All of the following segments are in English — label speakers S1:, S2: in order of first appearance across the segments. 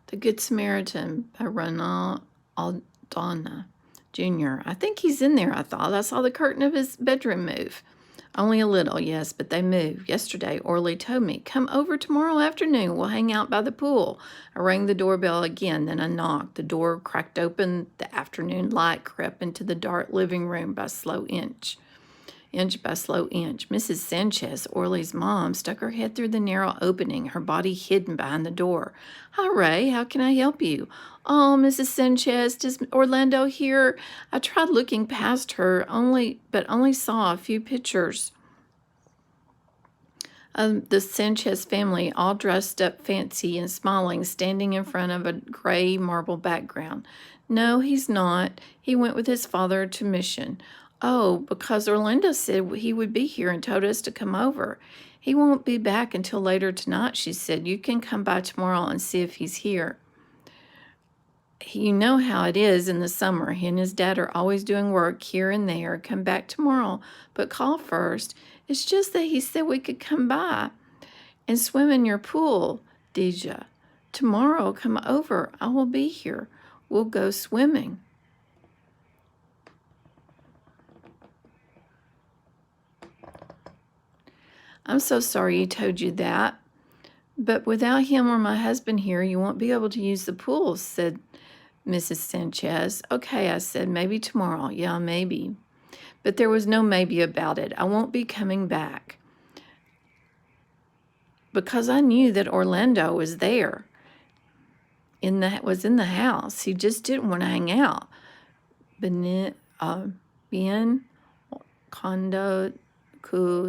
S1: The Good Samaritan by Ronald Aldana Jr. I think he's in there, I thought. I saw the curtain of his bedroom move. Only a little, yes, but they moved. Yesterday, Orly told me, come over tomorrow afternoon. We'll hang out by the pool. I rang the doorbell again, then I knocked. The door cracked open. The afternoon light crept into the dark living room by slow inch by slow inch. Mrs. Sanchez, Orly's mom, stuck her head through the narrow opening, her body hidden behind the door. Hi, Ray. How can I help you? Oh, Mrs. Sanchez, does Orlando here? I tried looking past her, but only saw a few pictures of the Sanchez family, all dressed up fancy and smiling, standing in front of a gray marble background. No, he's not. He went with his father to mission. Oh, because Orlando said he would be here and told us to come over. He won't be back until later tonight, she said. You can come by tomorrow and see if he's here. You know how it is in the summer. He and his dad are always doing work here and there. Come back tomorrow, but call first. It's just that he said we could come by and swim in your pool, Deja. Tomorrow, come over. I will be here. We'll go swimming. I'm so sorry he told you that. But without him or my husband here, you won't be able to use the pool, said Mrs. Sanchez. Okay, I said, maybe tomorrow. Yeah, maybe. But there was no maybe about it. I won't be coming back. Because I knew that Orlando was there, was in the house. He just didn't want to hang out. Bien condo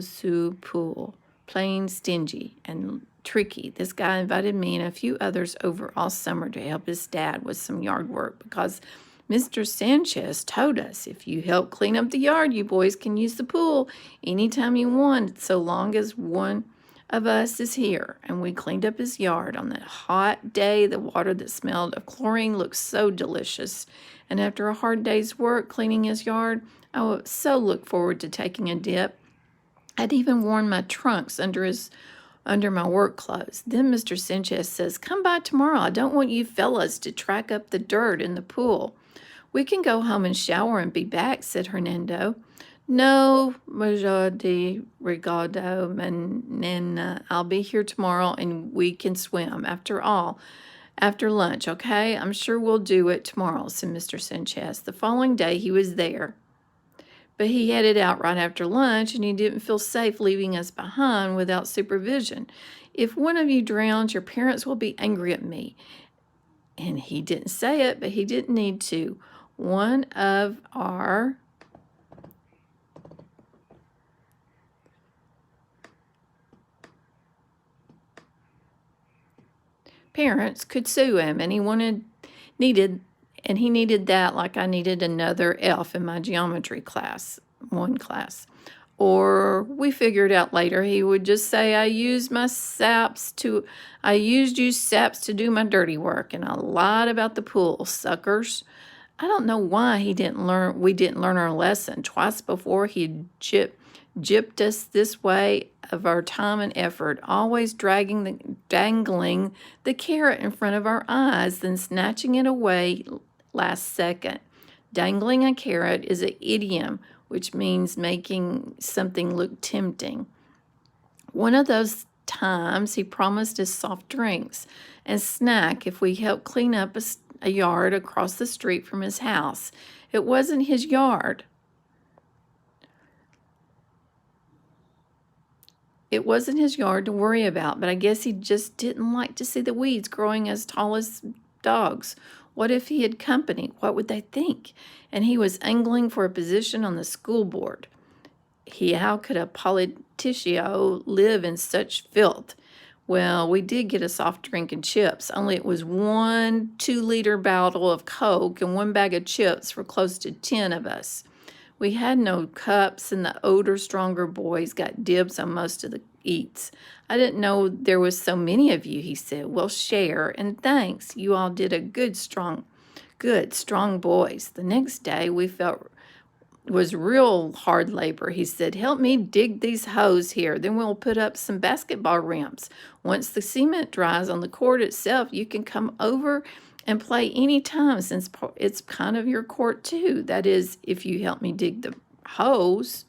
S1: su pool, plain, stingy, and tricky. This guy invited me and a few others over all summer to help his dad with some yard work because Mr. Sanchez told us if you help clean up the yard, you boys can use the pool anytime you want, so long as one of us is here. And we cleaned up his yard on that hot day. The water that smelled of chlorine looked so delicious. And after a hard day's work cleaning his yard, I would so look forward to taking a dip. I'd even worn my trunks under my work clothes. Then Mr. Sanchez says, come by tomorrow. I don't want you fellas to track up the dirt in the pool. We can go home and shower and be back, said Hernando. No, Major de Rigado, and I'll be here tomorrow and we can swim. After lunch, okay? I'm sure we'll do it tomorrow, said Mr. Sanchez. The following day he was there. But he headed out right after lunch, and he didn't feel safe leaving us behind without supervision. If one of you drowns, your parents will be angry at me. And he didn't say it, but he didn't need to. One of our parents could sue him, and he needed that like I needed another F in my geometry class, one class. Or we figured out later he would just say, I used you saps to do my dirty work, and I lied about the pool, suckers. I don't know why we didn't learn our lesson. Twice before he gypped us this way of our time and effort, always dangling the carrot in front of our eyes, then snatching it away last second. Dangling a carrot is an idiom which means making something look tempting. One of those times he promised us soft drinks and snack if we helped clean up a yard across the street from his house. It wasn't his yard. It wasn't his yard to worry about, but I guess he just didn't like to see the weeds growing as tall as dogs. What if he had company? What would they think? And he was angling for a position on the school board. How could a politicio live in such filth? Well, we did get a soft drink and chips, only it was 1 2-liter bottle of Coke and 1 bag of chips for close to 10 of us. We had no cups, and the older, stronger boys got dibs on most of the eats. I didn't know there was so many of you, he said. Well, share, and thanks. You all did a good, strong boys. The next day, we felt was real hard labor. He said, "Help me dig these holes here. Then we'll put up some basketball rims. Once the cement dries on the court itself, you can come over and play anytime since it's kind of your court too. That is, if you help me dig the holes."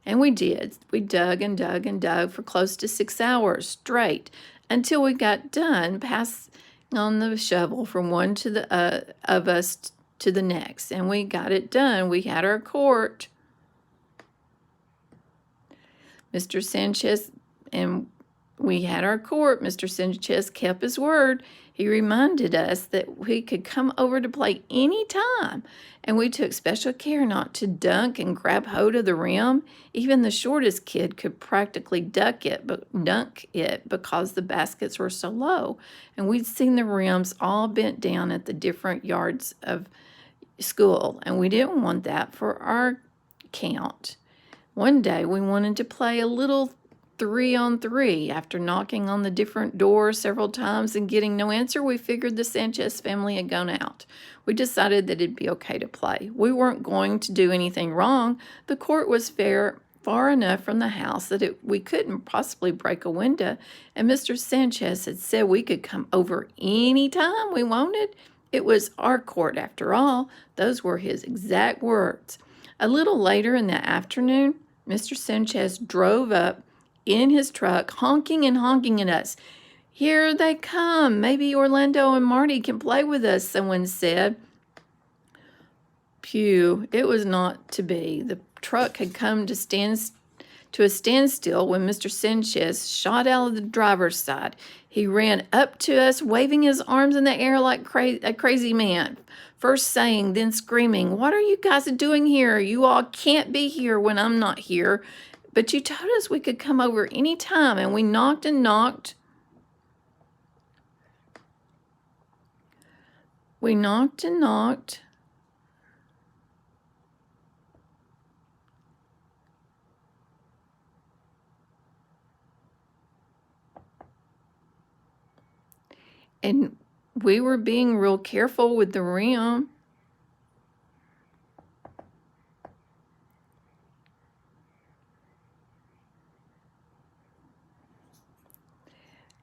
S1: And we did. We dug and dug and dug for close to 6 hours straight until we got done passing on the shovel from one to the of us to the next. And we got it done. We had our court. Mr. Sanchez, and we had our court. Mr. Sanchez kept his word. He reminded us that we could come over to play any time, and we took special care not to dunk and grab hold of the rim. Even the shortest kid could practically dunk it because the baskets were so low, and we'd seen the rims all bent down at the different yards of school, and we didn't want that for our count. One day we wanted to play a little 3-on-3. After knocking on the different doors several times and getting no answer, we figured the Sanchez family had gone out. We decided that it'd be okay to play. We weren't going to do anything wrong. The court was far enough from the house that we couldn't possibly break a window, and Mr. Sanchez had said we could come over any time we wanted. It was our court after all. Those were his exact words. A little later in the afternoon, Mr. Sanchez drove up in his truck, honking and honking at us. "Here they come. Maybe Orlando and Marty can play with us," someone said. Phew, it was not to be. The truck had come to a standstill when Mr. Sanchez shot out of the driver's side. He ran up to us, waving his arms in the air like a crazy man. First saying, then screaming, "What are you guys doing here? You all can't be here when I'm not here. But you told us we could come over any time," and we knocked and knocked. We knocked and knocked. And we were being real careful with the rim.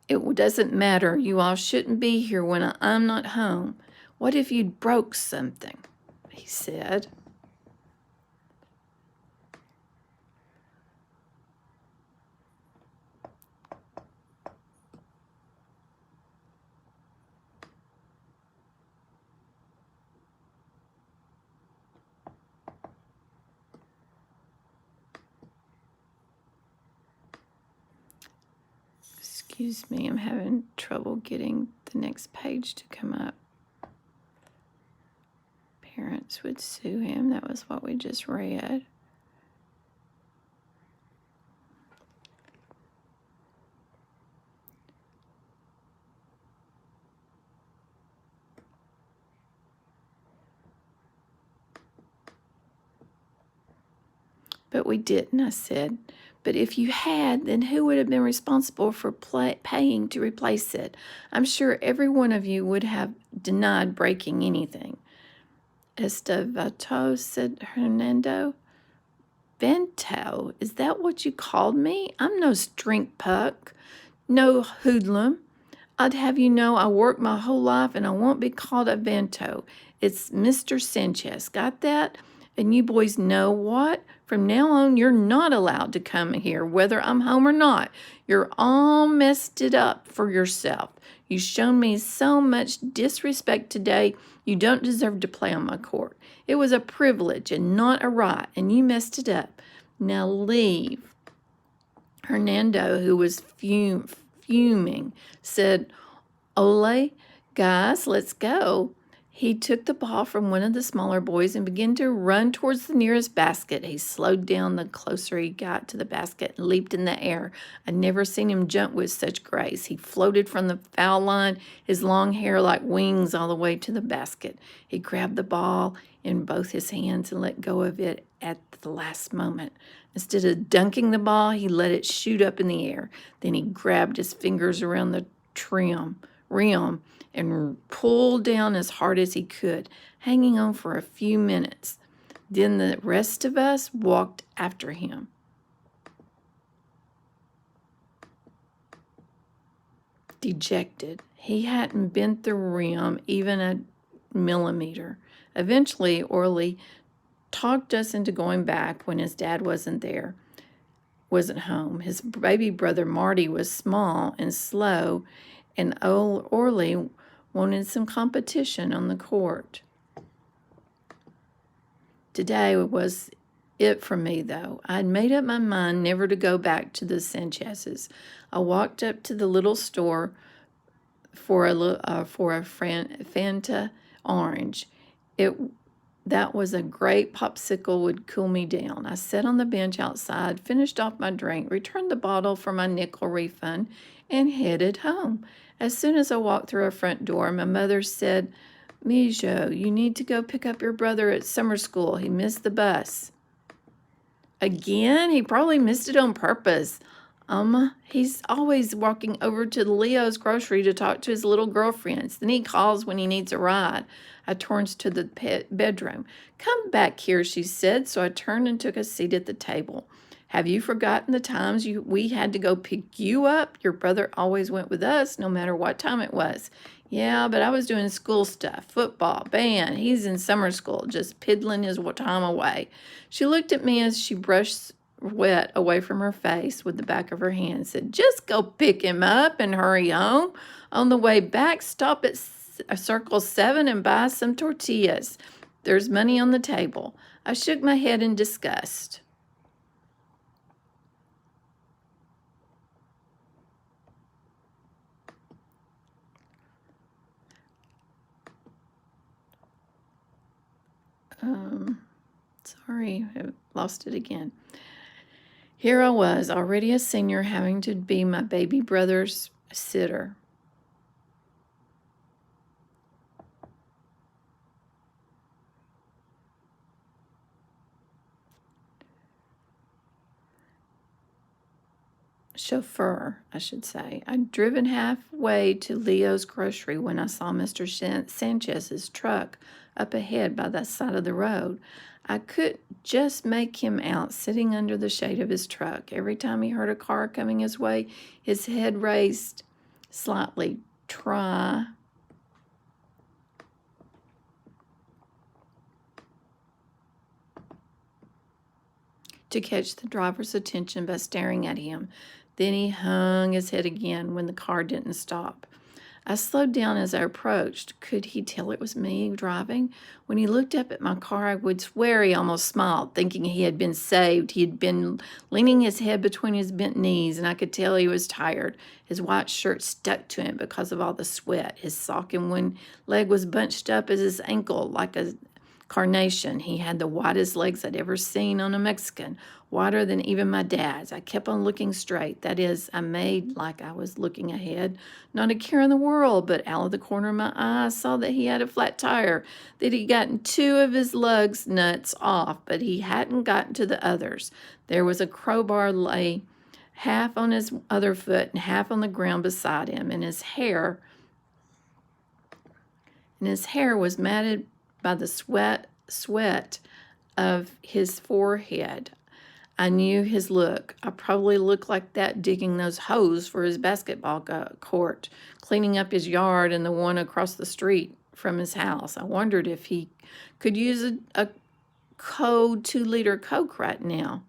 S1: "It doesn't matter. You all shouldn't be here when I'm not home. What if you'd broke something?" he said. Excuse me, I'm having trouble getting the next page to come up. Parents would sue him. That was what we just read. "But we didn't," I said. "But if you had, then who would have been responsible for paying to replace it? I'm sure every one of you would have denied breaking anything." "Estavato," said Hernando. "Vento? Is that what you called me? I'm no string puck, no hoodlum. I'd have you know I worked my whole life and I won't be called a Vento. It's Mr. Sanchez. Got that? And you boys know what? From now on, you're not allowed to come here, whether I'm home or not. You're all messed it up for yourself. You've shown me so much disrespect today. You don't deserve to play on my court. It was a privilege and not a right, and you messed it up. Now leave." Hernando, who was fuming, said, "Ole, guys, let's go." He took the ball from one of the smaller boys and began to run towards the nearest basket. He slowed down the closer he got to the basket and leaped in the air. I'd never seen him jump with such grace. He floated from the foul line, his long hair like wings, all the way to the basket. He grabbed the ball in both his hands and let go of it at the last moment. Instead of dunking the ball, he let it shoot up in the air. Then he grabbed his fingers around the rim and pulled down as hard as he could, hanging on for a few minutes. Then the rest of us walked after him. Dejected. He hadn't bent the rim even a millimeter. Eventually, Orly talked us into going back when his dad wasn't home. His baby brother Marty was small and slow, and old Orly wanted some competition on the court. Today was it for me, though. I'd made up my mind never to go back to the Sanchez's. I walked up to the little store for a Fanta orange. That was a great popsicle, would cool me down. I sat on the bench outside, finished off my drink, returned the bottle for my nickel refund, and headed home. As soon as I walked through our front door, my mother said, "Mijo, you need to go pick up your brother at summer school. He missed the bus." Again? He probably missed it on purpose. He's always walking over to Leo's grocery to talk to his little girlfriends. Then he calls when he needs a ride. I turns to the bedroom. "Come back here," she said, so I turned and took a seat at the table. "Have you forgotten the times we had to go pick you up? Your brother always went with us, no matter what time it was." "Yeah, but I was doing school stuff, football, band. He's in summer school, just piddling his time away." She looked at me as she brushed wet away from her face with the back of her hand and said, "Just go pick him up and hurry home. On the way back, stop at Circle 7 and buy some tortillas. There's money on the table." I shook my head in disgust. Sorry, I lost it again. Here I was, already a senior, having to be my baby brother's sitter. Chauffeur, I should say. I'd driven halfway to Leo's grocery when I saw Mr. Sanchez's truck up ahead by the side of the road. I could just make him out sitting under the shade of his truck. Every time he heard a car coming his way, his head raised slightly. Try to catch the driver's attention by staring at him. Then he hung his head again when the car didn't stop. I slowed down as I approached. Could he tell it was me driving? When he looked up at my car, I would swear he almost smiled, thinking he had been saved. He had been leaning his head between his bent knees, and I could tell he was tired. His white shirt stuck to him because of all the sweat. His sock in one leg was bunched up as his ankle, like a carnation. He had the whitest legs I'd ever seen on a Mexican, whiter than even my dad's. I kept on looking straight. That is, I made like I was looking ahead. Not a care in the world, but out of the corner of my eye, I saw that he had a flat tire, that he'd gotten two of his lugs nuts off, but he hadn't gotten to the others. There was a crowbar lay half on his other foot and half on the ground beside him, and his hair was matted by the sweat of his forehead. I knew his look. I probably looked like that digging those holes for his basketball court, cleaning up his yard and the one across the street from his house. I wondered if he could use a cold 2-liter Coke right now,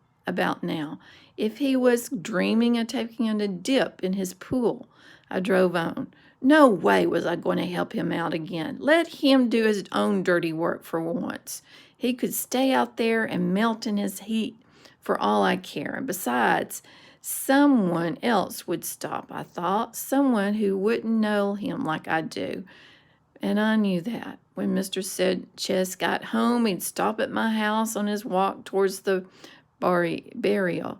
S1: if he was dreaming of taking a dip in his pool. I drove on. No way was I going to help him out again. Let him do his own dirty work for once. He could stay out there and melt in his heat for all I care. And besides, someone else would stop, I thought. Someone who wouldn't know him like I do. And I knew that. When Mr. Sanchez got home, he'd stop at my house on his walk towards the burial.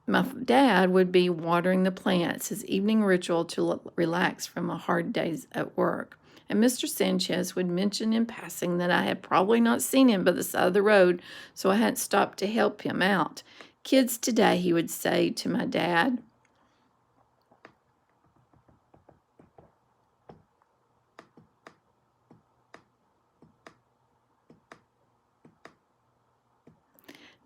S1: My dad would be watering the plants, his evening ritual to relax from a hard day's at work. And Mr. Sanchez would mention in passing that I had probably not seen him by the side of the road, so I hadn't stopped to help him out. "Kids today," he would say to my dad,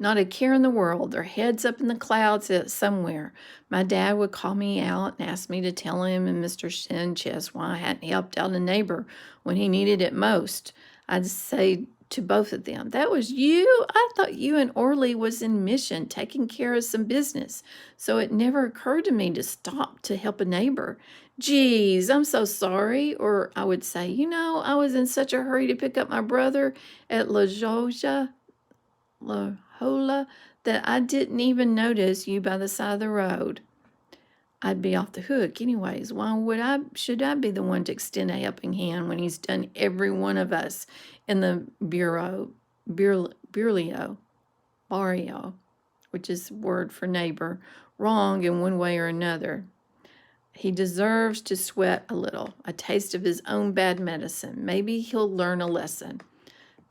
S1: not a care in the world. Their heads up in the clouds somewhere. My dad would call me out and ask me to tell him and Mr. Sanchez why I hadn't helped out a neighbor when he needed it most. I'd say to both of them, "That was you? I thought you and Orly was in Mission taking care of some business, so it never occurred to me to stop to help a neighbor. Geez, I'm so sorry." Or I would say, I was in such a hurry to pick up my brother at La Jolla that I didn't even notice you by the side of the road. I'd be off the hook anyways. Why should I be the one to extend a helping hand when he's done every one of us in the barrio, which is word for neighbor, wrong in one way or another? He deserves to sweat a little, a taste of his own bad medicine. Maybe he'll learn a lesson.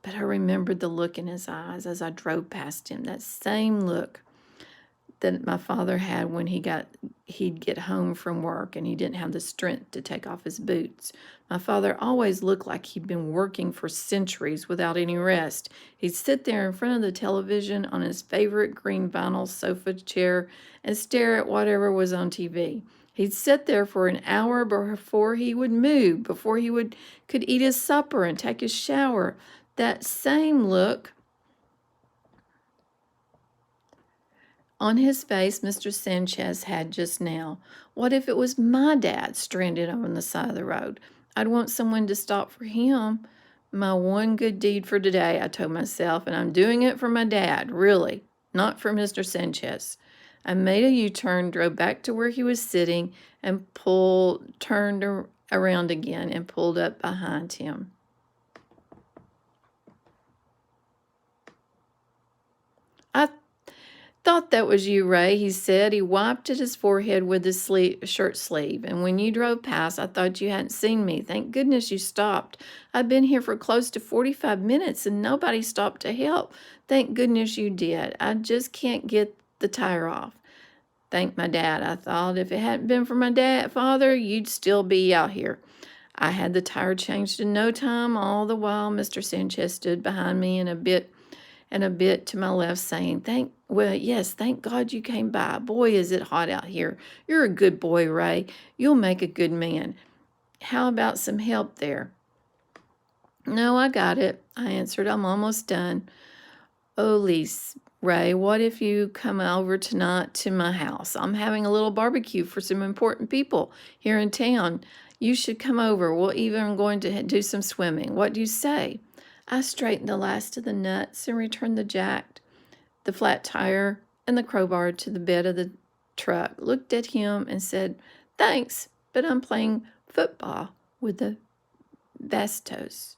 S1: But I remembered the look in his eyes as I drove past him, that same look that my father had when he'd get home from work and he didn't have the strength to take off his boots. My father always looked like he'd been working for centuries without any rest. He'd sit there in front of the television on his favorite green vinyl sofa chair and stare at whatever was on TV. He'd sit there for an hour before he would move, before he could eat his supper and take his shower. That same look on his face Mr. Sanchez had just now. What if it was my dad stranded on the side of the road? I'd want someone to stop for him. My one good deed for today, I told myself, and I'm doing it for my dad, really, not for Mr. Sanchez. I made a U-turn, drove back to where he was sitting, and turned around again and pulled up behind him. I thought that was you, Ray, he said. He wiped at his forehead with his shirt sleeve. And when you drove past, I thought you hadn't seen me. Thank goodness you stopped. I've been here for close to 45 minutes and nobody stopped to help. Thank goodness you did. I just can't get the tire off. Thank my dad, I thought. If it hadn't been for my father, you'd still be out here. I had the tire changed in no time. All the while, Mr. Sanchez stood behind me and a bit to my left, saying, yes, thank God you came by. Boy, is it hot out here. You're a good boy, Ray. You'll make a good man. How about some help there? No, I got it, I answered. I'm almost done. Oh, Lise, Ray, what if you come over tonight to my house? I'm having a little barbecue for some important people here in town. You should come over. We're even going to do some swimming. What do you say? I straightened the last of the nuts and returned the jack, the flat tire, and the crowbar to the bed of the truck, looked at him and said, "Thanks, but I'm playing football with the Vastos."